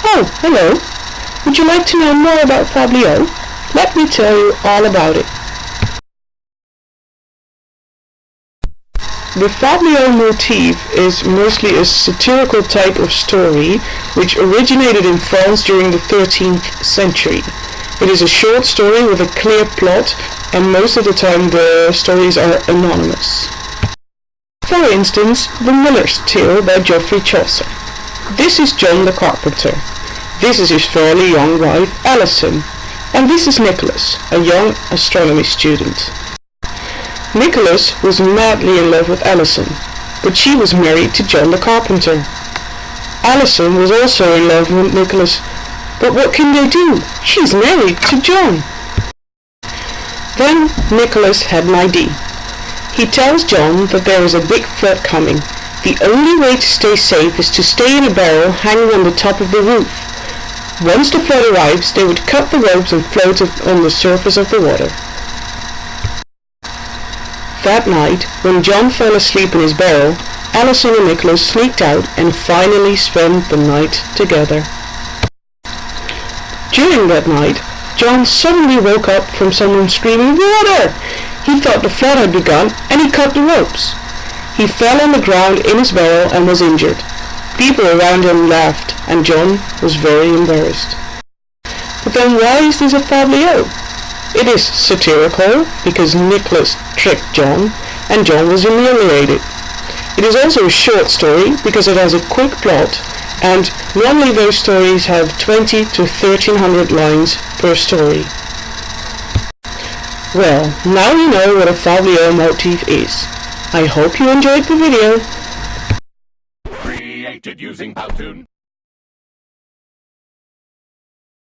Oh, hello. Would you like to know more about Fabliaux? Let me tell you all about it. The Fabliaux motif is mostly a satirical type of story which originated in France during the 13th century. It is a short story with a clear plot, and most of the time the stories are anonymous. For instance, The Miller's Tale by Geoffrey Chaucer. This is John the Carpenter. This is his fairly young wife, Alison. And this is Nicholas, a young astronomy student. Nicholas was madly in love with Alison, but she was married to John the Carpenter. Alison was also in love with Nicholas, but what can they do? She's married to John. Then Nicholas had an idea. He tells John that there is a big flood coming. The only way to stay safe is to stay in a barrel hanging on the top of the roof. Once the flood arrives, they would cut the ropes and float on the surface of the water. That night, when John fell asleep in his barrel, Alison and Nicholas sneaked out and finally spent the night together. During that night, John suddenly woke up from someone screaming, "Water!" He thought the flood had begun and he cut the ropes. He fell on the ground in his barrel and was injured. People around him laughed and John was very embarrassed. But then why is this a Fabliaux? It is satirical because Nicholas tricked John and John was humiliated. It is also a short story because it has a quick plot, and normally those stories have 20 to 1300 lines per story. Well, now you know what a Fabliaux motif is. I hope you enjoyed the video. Created using Powtoon.